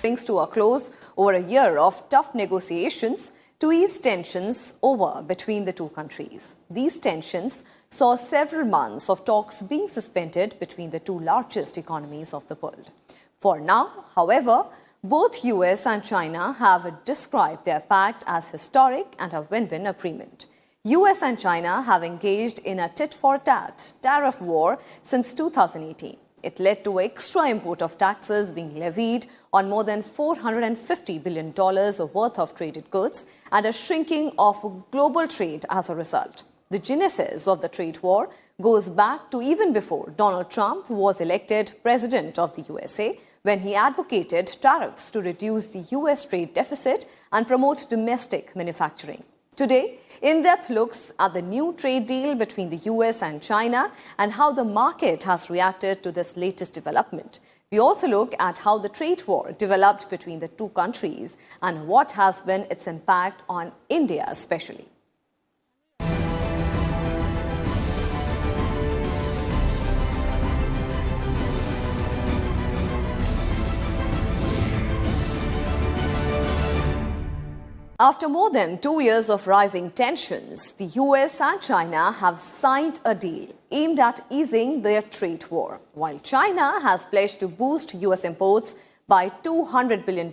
brings to a close over a year of tough negotiations to ease tensions over between the two countries. These tensions saw several months of talks being suspended between the two largest economies of the world. For now, however, both US and China have described their pact as historic and a win-win agreement. US and China have engaged in a tit-for-tat tariff war since 2018. It led to extra import of taxes being levied on more than $450 billion worth of traded goods and a shrinking of global trade as a result. The genesis of the trade war goes back to even before Donald Trump was elected president of the USA, when he advocated tariffs to reduce the US trade deficit and promote domestic manufacturing. Today, In-Depth looks at the new trade deal between the US and China and how the market has reacted to this latest development. We also look at how the trade war developed between the two countries and what has been its impact on India especially. After more than 2 years of rising tensions, the US and China have signed a deal aimed at easing their trade war, while China has pledged to boost US imports by $200 billion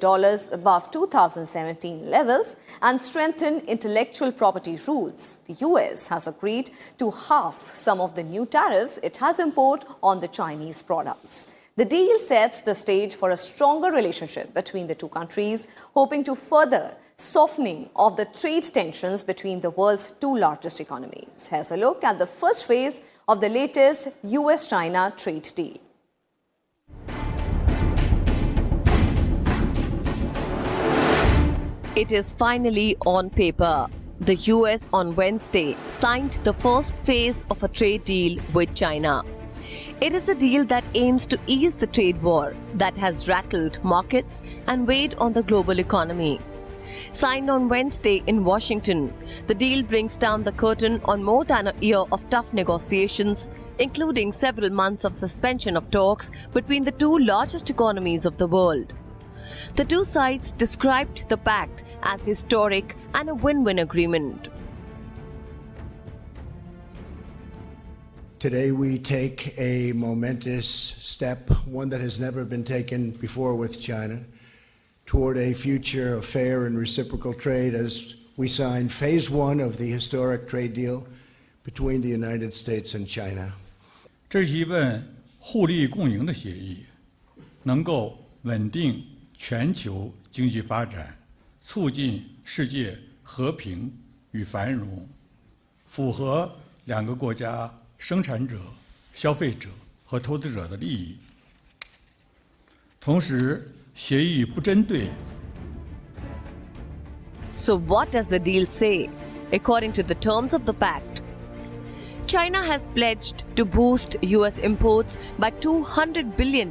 above 2017 levels and strengthen intellectual property rules. The US has agreed to halve some of the new tariffs it has imposed on the Chinese products. The deal sets the stage for a stronger relationship between the two countries, hoping to further softening of the trade tensions between the world's two largest economies. Here's a look at the first phase of the latest US-China trade deal. It is finally on paper. The US on Wednesday signed the first phase of a trade deal with China. It is a deal that aims to ease the trade war that has rattled markets and weighed on the global economy. Signed on Wednesday in Washington, the deal brings down the curtain on more than a year of tough negotiations, including several months of suspension of talks between the two largest economies of the world. The two sides described the pact as historic and a win-win agreement. Today we take a momentous step, one that has never been taken before with China, toward a future of fair and reciprocal trade as we sign phase one of the historic trade deal between the United States and China. 这是一份互利共赢的协议，能够稳定全球经济发展，促进世界和平与繁荣，符合两个国家生产者、消费者和投资者的利益。同时，协议不针对。 So what does the deal say? According to the terms of the pact, China has pledged to boost US imports by $200 billion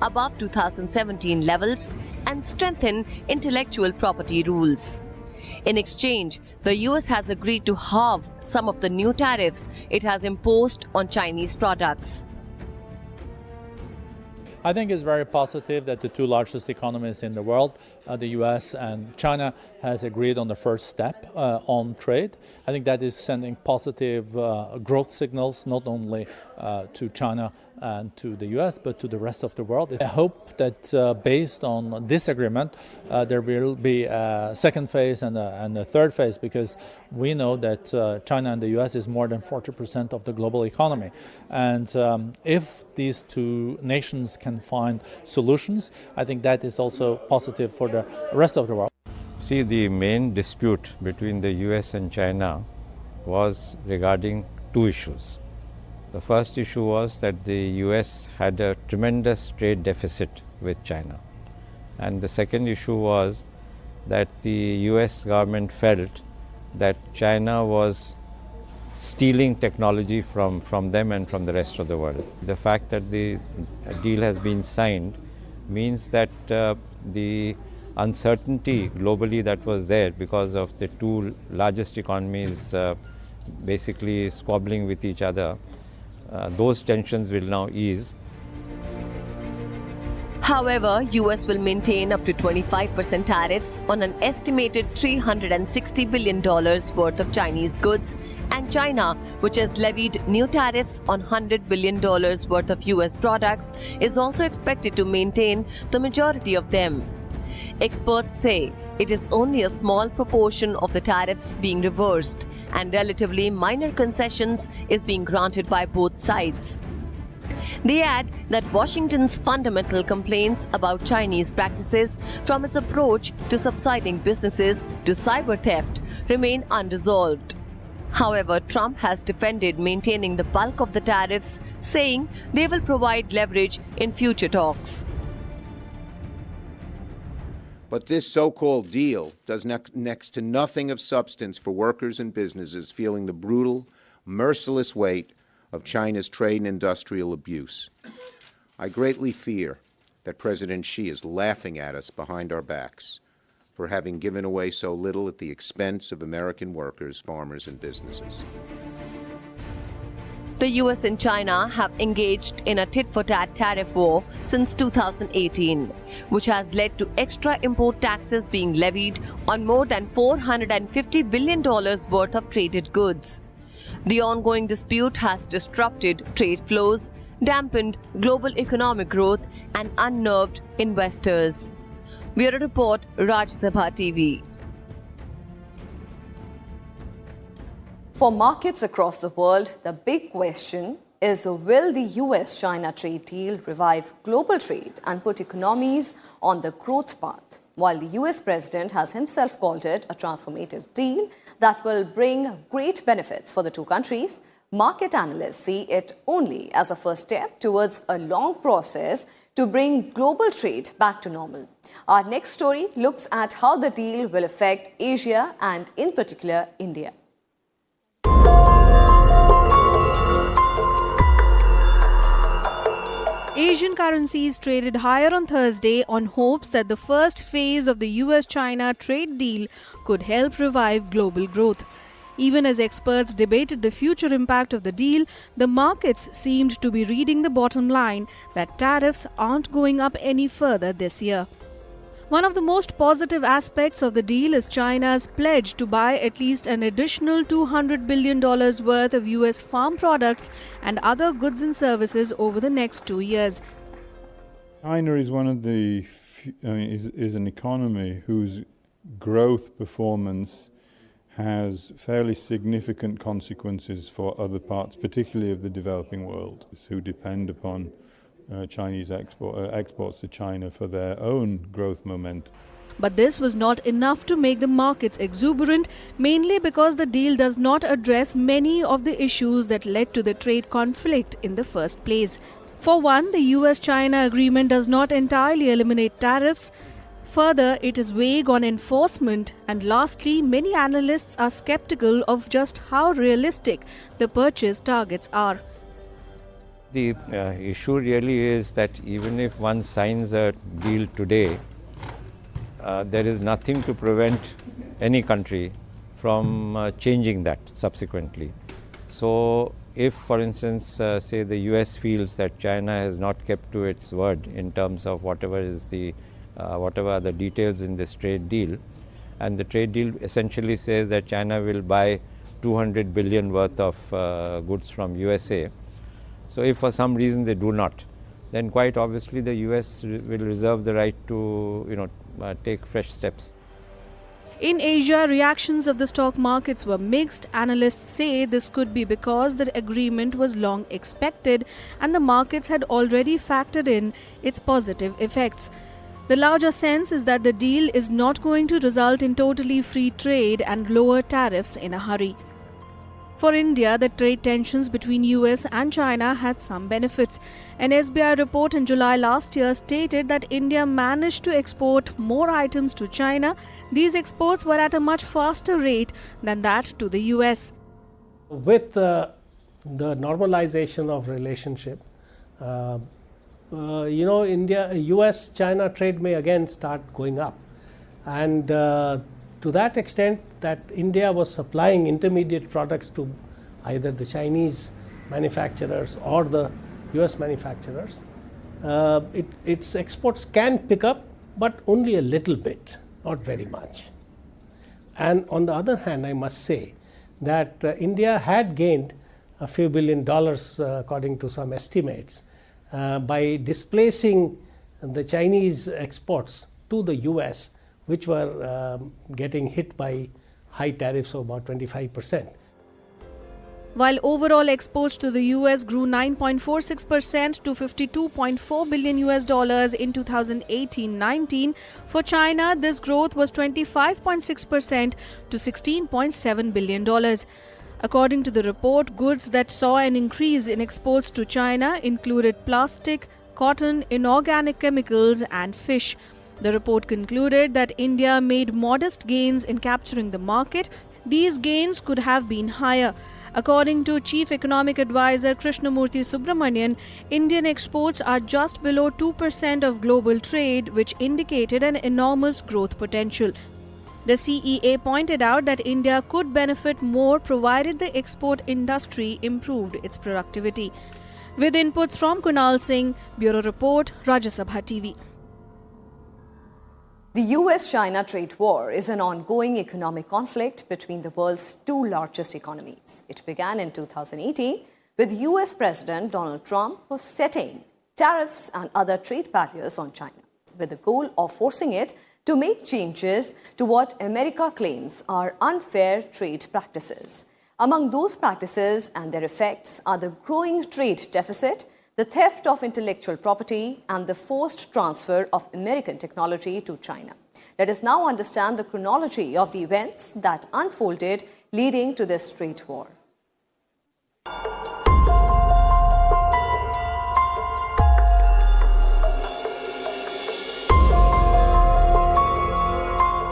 above 2017 levels and strengthen intellectual property rules. In exchange, the US has agreed to halve some of the new tariffs it has imposed on Chinese products. I think it's very positive that the two largest economies in the world, the US and China, has agreed on the first step on trade. I think that is sending positive growth signals not only to China and to the US, but to the rest of the world. I hope that based on this agreement, there will be a second phase and a third phase, because we know that China and the US is more than 40% of the global economy. And if these two nations can find solutions, I think that is also positive for the rest of the world. See, the main dispute between the US and China was regarding two issues. The first issue was that the US had a tremendous trade deficit with China. And the second issue was that the US government felt that China was stealing technology from them and from the rest of the world. The fact that the deal has been signed means that the uncertainty globally that was there because of the two largest economies basically squabbling with each other, those tensions will now ease. However, US will maintain up to 25% tariffs on an estimated $360 billion worth of Chinese goods, and China, which has levied new tariffs on $100 billion worth of US products, is also expected to maintain the majority of them. Experts say it is only a small proportion of the tariffs being reversed, and relatively minor concessions is being granted by both sides. They add that Washington's fundamental complaints about Chinese practices, from its approach to subsiding businesses to cyber theft, remain unresolved. However, Trump has defended maintaining the bulk of the tariffs, saying they will provide leverage in future talks. But this so-called deal does next to nothing of substance for workers and businesses feeling the brutal, merciless weight of China's trade and industrial abuse. I greatly fear that President Xi is laughing at us behind our backs for having given away so little at the expense of American workers, farmers, and businesses. The US and China have engaged in a tit-for-tat tariff war since 2018, which has led to extra import taxes being levied on more than $450 billion worth of traded goods. The ongoing dispute has disrupted trade flows, dampened global economic growth, and unnerved investors. Bureau Report, Raj Sabha TV. For markets across the world, the big question is, will the US-China trade deal revive global trade and put economies on the growth path? While the US president has himself called it a transformative deal that will bring great benefits for the two countries, market analysts see it only as a first step towards a long process to bring global trade back to normal. Our next story looks at how the deal will affect Asia and, in particular, India. Asian currencies traded higher on Thursday on hopes that the first phase of the US-China trade deal could help revive global growth. Even as experts debated the future impact of the deal, the markets seemed to be reading the bottom line that tariffs aren't going up any further this year. One of the most positive aspects of the deal is China's pledge to buy at least an additional $200 billion worth of US farm products and other goods and services over the next 2 years. China is one of the is an economy whose growth performance has fairly significant consequences for other parts, particularly of the developing world, who depend upon Chinese exports to China for their own growth momentum. But this was not enough to make the markets exuberant, mainly because the deal does not address many of the issues that led to the trade conflict in the first place. For one, the US-China agreement does not entirely eliminate tariffs. Further, it is vague on enforcement. And lastly, many analysts are skeptical of just how realistic the purchase targets are. The issue really is that even if one signs a deal today, there is nothing to prevent any country from changing that subsequently. So if, for instance, say the US feels that China has not kept to its word in terms of whatever are the details in this trade deal, and the trade deal essentially says that China will buy $200 billion worth of goods from USA. So if for some reason they do not, then quite obviously the US will reserve the right to take fresh steps. In Asia, reactions of the stock markets were mixed. Analysts say this could be because the agreement was long expected and the markets had already factored in its positive effects. The larger sense is that the deal is not going to result in totally free trade and lower tariffs in a hurry. For India, the trade tensions between US and China had some benefits. An SBI report in July last year stated that India managed to export more items to China. These exports were at a much faster rate than that to the US. With the normalization of relationship, US-China trade may again start going up. And to that extent that India was supplying intermediate products to either the Chinese manufacturers or the US manufacturers, its exports can pick up, but only a little bit, not very much. And on the other hand, I must say that India had gained a few $billion, according to some estimates, by displacing the Chinese exports to the US, which were getting hit by high tariffs of about 25%. While overall exports to the US grew 9.46% to $52.4 billion in 2018-19, for China this growth was 25.6% to $16.7 billion. According to the report, goods that saw an increase in exports to China included plastic, cotton, inorganic chemicals and fish. The report concluded that India made modest gains in capturing the market. These gains could have been higher. According to Chief Economic Advisor Krishnamurthy Subramanian, Indian exports are just below 2% of global trade, which indicated an enormous growth potential. The CEA pointed out that India could benefit more provided the export industry improved its productivity. With inputs from Kunal Singh, Bureau Report, Rajya Sabha TV. The US-China trade war is an ongoing economic conflict between the world's two largest economies. It began in 2018 with US President Donald Trump setting tariffs and other trade barriers on China, with the goal of forcing it to make changes to what America claims are unfair trade practices. Among those practices and their effects are the growing trade deficit, the theft of intellectual property, and the forced transfer of American technology to China. Let us now understand the chronology of the events that unfolded leading to this trade war.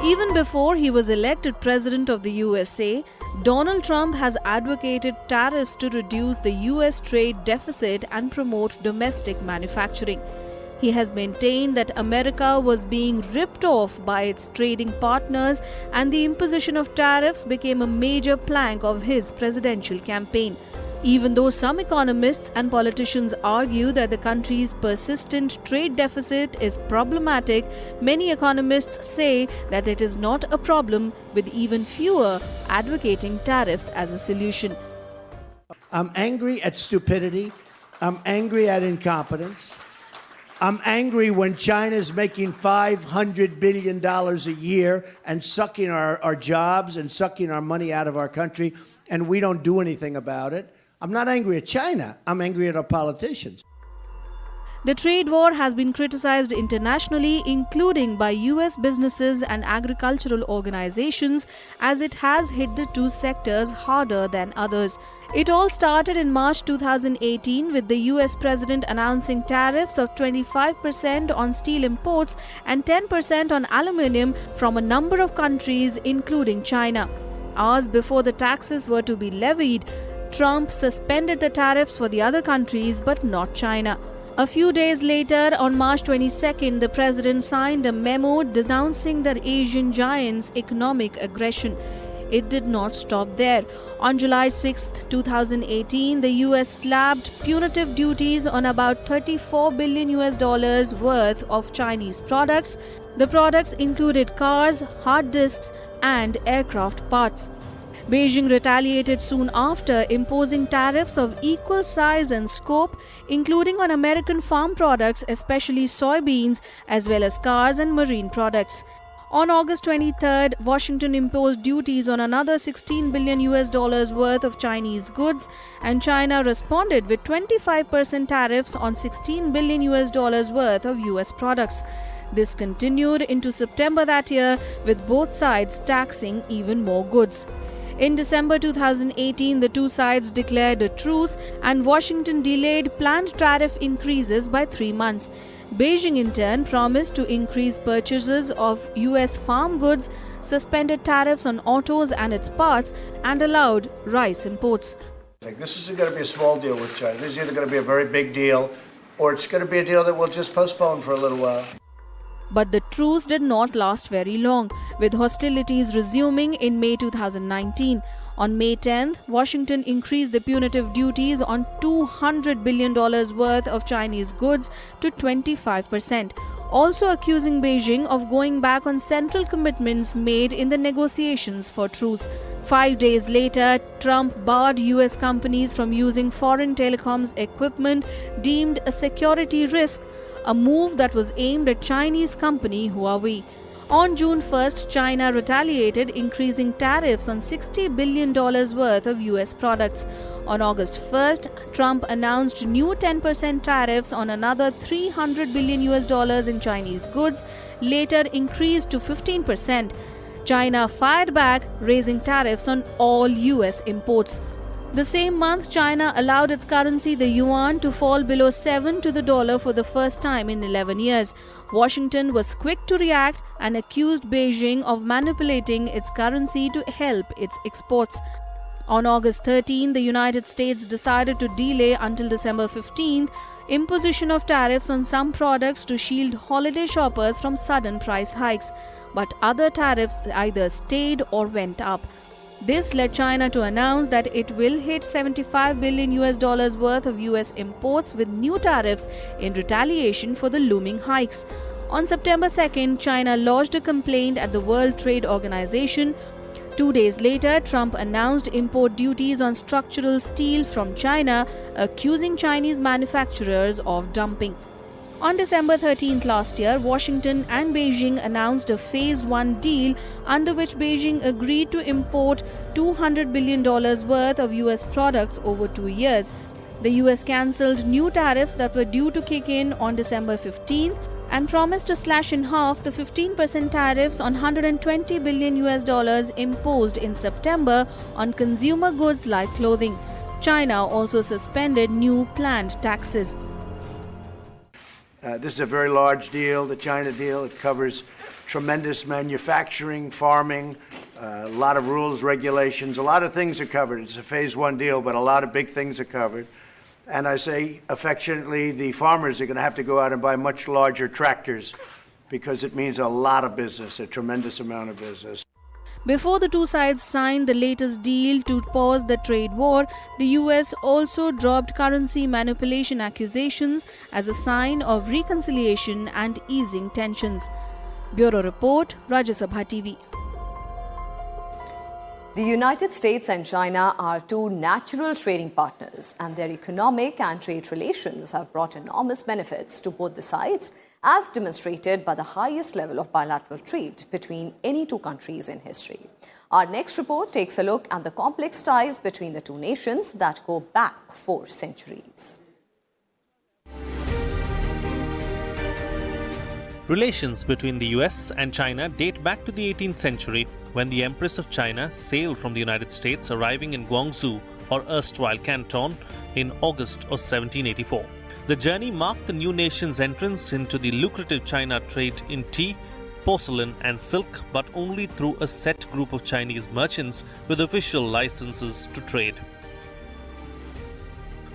Even before he was elected president of the USA, Donald Trump has advocated tariffs to reduce the US trade deficit and promote domestic manufacturing. He has maintained that America was being ripped off by its trading partners, and the imposition of tariffs became a major plank of his presidential campaign. Even though some economists and politicians argue that the country's persistent trade deficit is problematic, many economists say that it is not a problem, with even fewer advocating tariffs as a solution. I'm angry at stupidity. I'm angry at incompetence. I'm angry when China's making $500 billion a year and sucking our jobs and sucking our money out of our country, and we don't do anything about it. I'm not angry at China. I'm angry at our politicians. The trade war has been criticized internationally, including by US businesses and agricultural organizations, as it has hit the two sectors harder than others. It all started in March 2018 with the US president announcing tariffs of 25% on steel imports and 10% on aluminium from a number of countries, including China. Hours before the taxes were to be levied, Trump suspended the tariffs for the other countries but not China. A few days later, on March 22nd, the president signed a memo denouncing the Asian giant's economic aggression. It did not stop there. On July 6, 2018, the US slapped punitive duties on about $34 billion worth of Chinese products. The products included cars, hard disks, and aircraft parts. Beijing retaliated soon after, imposing tariffs of equal size and scope, including on American farm products, especially soybeans, as well as cars and marine products. On August 23rd, Washington imposed duties on another $16 billion worth of Chinese goods, and China responded with 25% tariffs on $16 billion worth of US products. This continued into September that year, with both sides taxing even more goods. In December 2018, the two sides declared a truce, and Washington delayed planned tariff increases by 3 months. Beijing, in turn, promised to increase purchases of US farm goods, suspended tariffs on autos and its parts, and allowed rice imports. This isn't going to be a small deal with China. This is either going to be a very big deal, or it's going to be a deal that we'll just postpone for a little while. But the truce did not last very long, with hostilities resuming in May 2019. On May 10th, Washington increased the punitive duties on $200 billion worth of Chinese goods to 25%, also accusing Beijing of going back on central commitments made in the negotiations for truce. 5 days later, Trump barred U.S. companies from using foreign telecoms equipment deemed a security risk, a move that was aimed at Chinese company Huawei. On June 1st, China retaliated, increasing tariffs on $60 billion worth of U.S. products. On August 1st, Trump announced new 10% tariffs on another $300 billion in Chinese goods, later increased to 15%. China fired back, raising tariffs on all U.S. imports. The same month, China allowed its currency, the yuan, to fall below 7 to the dollar for the first time in 11 years. Washington was quick to react and accused Beijing of manipulating its currency to help its exports. On August 13, the United States decided to delay until December 15 imposition of tariffs on some products to shield holiday shoppers from sudden price hikes. But other tariffs either stayed or went up. This led China to announce that it will hit $75 billion worth of US imports with new tariffs in retaliation for the looming hikes. On September 2nd, China lodged a complaint at the World Trade Organization. 2 days later, Trump announced import duties on structural steel from China, accusing Chinese manufacturers of dumping. On December 13th last year, Washington and Beijing announced a Phase 1 deal under which Beijing agreed to import $200 billion worth of US products over 2 years. The US cancelled new tariffs that were due to kick in on December 15th and promised to slash in half the 15% tariffs on $120 billion imposed in September on consumer goods like clothing. China also suspended new planned taxes. This is a very large deal, the China deal. It covers tremendous manufacturing, farming, a lot of rules, regulations, a lot of things are covered. It's a Phase 1 deal, but a lot of big things are covered. And I say affectionately, the farmers are going to have to go out and buy much larger tractors because it means a lot of business, a tremendous amount of business. Before the two sides signed the latest deal to pause the trade war, the US also dropped currency manipulation accusations as a sign of reconciliation and easing tensions. Bureau Report, Rajya Sabha TV. The United States and China are two natural trading partners, and their economic and trade relations have brought enormous benefits to both the sides, as demonstrated by the highest level of bilateral trade between any two countries in history. Our next report takes a look at the complex ties between the two nations that go back 4 centuries. Relations between the US and China date back to the 18th century, when the Empress of China sailed from the United States, arriving in Guangzhou, or erstwhile Canton, in August of 1784. The journey marked the new nation's entrance into the lucrative China trade in tea, porcelain and silk, but only through a set group of Chinese merchants with official licenses to trade.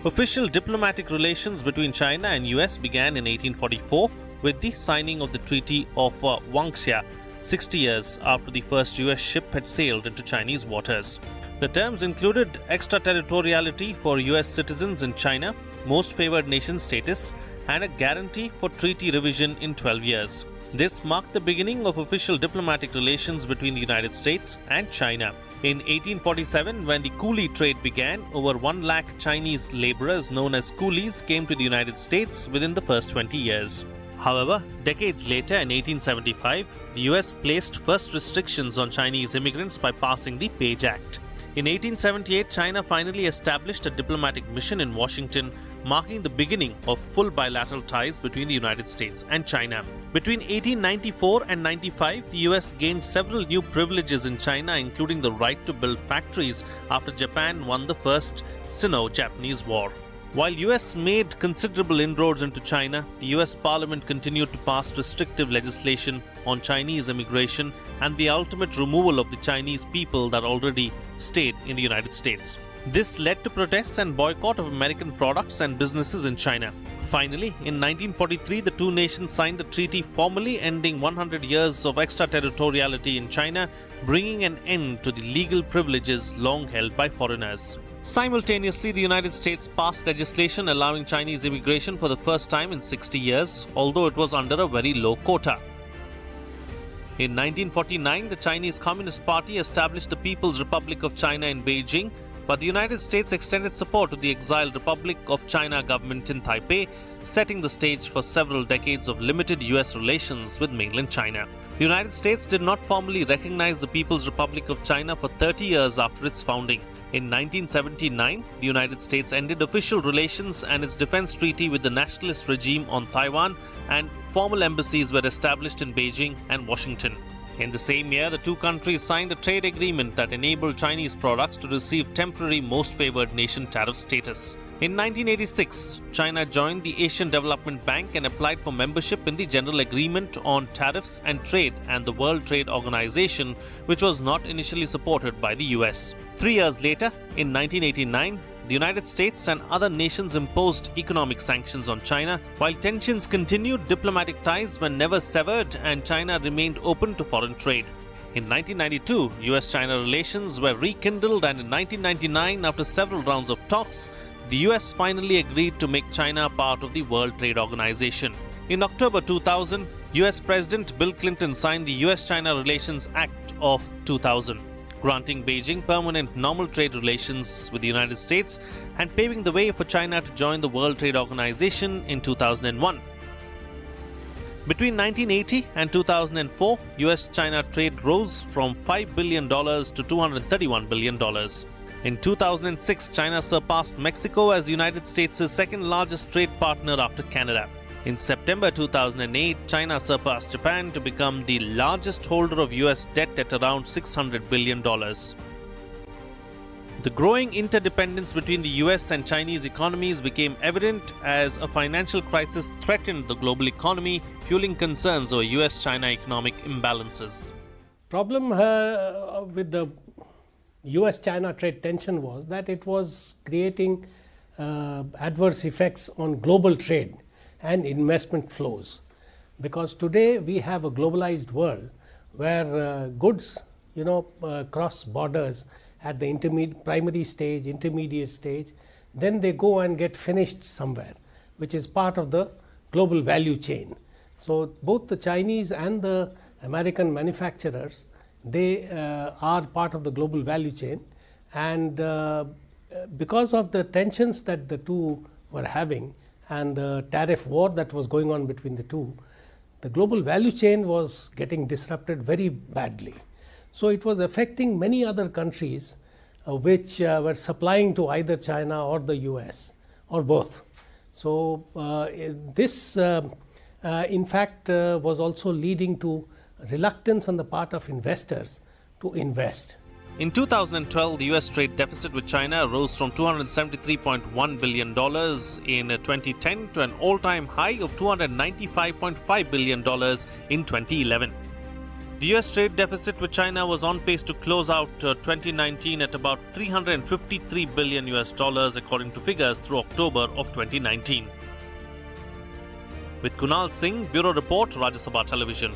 Official diplomatic relations between China and US began in 1844 with the signing of the Treaty of Wangxia, 60 years after the first US ship had sailed into Chinese waters. The terms included extraterritoriality for US citizens in China, most favored nation status, and a guarantee for treaty revision in 12 years. This marked the beginning of official diplomatic relations between the United States and China. In 1847, when the coolie trade began, over 1 lakh Chinese laborers known as coolies came to the United States within the first 20 years. However, decades later, in 1875, the US placed first restrictions on Chinese immigrants by passing the Page Act. In 1878, China finally established a diplomatic mission in Washington, marking the beginning of full bilateral ties between the United States and China. Between 1894 and 95, the US gained several new privileges in China, including the right to build factories after Japan won the First Sino-Japanese War. While US made considerable inroads into China, the US Parliament continued to pass restrictive legislation on Chinese immigration and the ultimate removal of the Chinese people that already stayed in the United States. This led to protests and boycott of American products and businesses in China. Finally, in 1943, the two nations signed a treaty formally ending 100 years of extraterritoriality in China bringing an end to the legal privileges long held by foreigners. Simultaneously, the United States passed legislation allowing Chinese immigration for the first time in 60 years, although it was under a very low quota. In 1949, the Chinese Communist Party established the People's Republic of China in Beijing, but the United States extended support to the exiled Republic of China government in Taipei, setting the stage for several decades of limited US relations with mainland China. The United States did not formally recognize the People's Republic of China for 30 years after its founding. In 1979, the United States ended official relations and its defense treaty with the nationalist regime on Taiwan, and formal embassies were established in Beijing and Washington. In the same year, the two countries signed a trade agreement that enabled Chinese products to receive temporary most favored nation tariff status. In 1986, China joined the Asian Development Bank and applied for membership in the General Agreement on Tariffs and Trade and the World Trade Organization, which was not initially supported by the US. 3 years later, in 1989, the United States and other nations imposed economic sanctions on China. While tensions continued, diplomatic ties were never severed and China remained open to foreign trade. In 1992, US-China relations were rekindled, and in 1999, after several rounds of talks, the US finally agreed to make China part of the World Trade Organization. In October 2000, US President Bill Clinton signed the US-China Relations Act of 2000, granting Beijing permanent normal trade relations with the United States and paving the way for China to join the World Trade Organization in 2001. Between 1980 and 2004, US-China trade rose from $5 billion to $231 billion. In 2006, China surpassed Mexico as the United States' second largest trade partner after Canada. In September 2008, China surpassed Japan to become the largest holder of US debt at around $600 billion. The growing interdependence between the US and Chinese economies became evident as a financial crisis threatened the global economy, fueling concerns over US-China economic imbalances. Problem with the US-China trade tension was that it was creating adverse effects on global trade and investment flows, because today we have a globalized world where goods cross borders at the primary stage, intermediate stage, then they go and get finished somewhere, which is part of the global value chain. So both the Chinese and the American manufacturers, they are part of the global value chain, and because of the tensions that the two were having and the tariff war that was going on between the two, the global value chain was getting disrupted very badly. So it was affecting many other countries which were supplying to either China or the US or both. So this in fact was also leading to reluctance on the part of investors to invest. In 2012, the US trade deficit with China rose from $273.1 billion in 2010 to an all-time high of $295.5 billion in 2011. The US trade deficit with China was on pace to close out 2019 at about $353 billion according to figures through October of 2019. With Kunal Singh, Bureau Report, Rajya Sabha Television.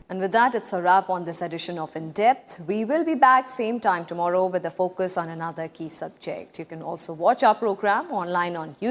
And with that, it's a wrap on this edition of In Depth. We will be back same time tomorrow with a focus on another key subject. You can also watch our program online on YouTube.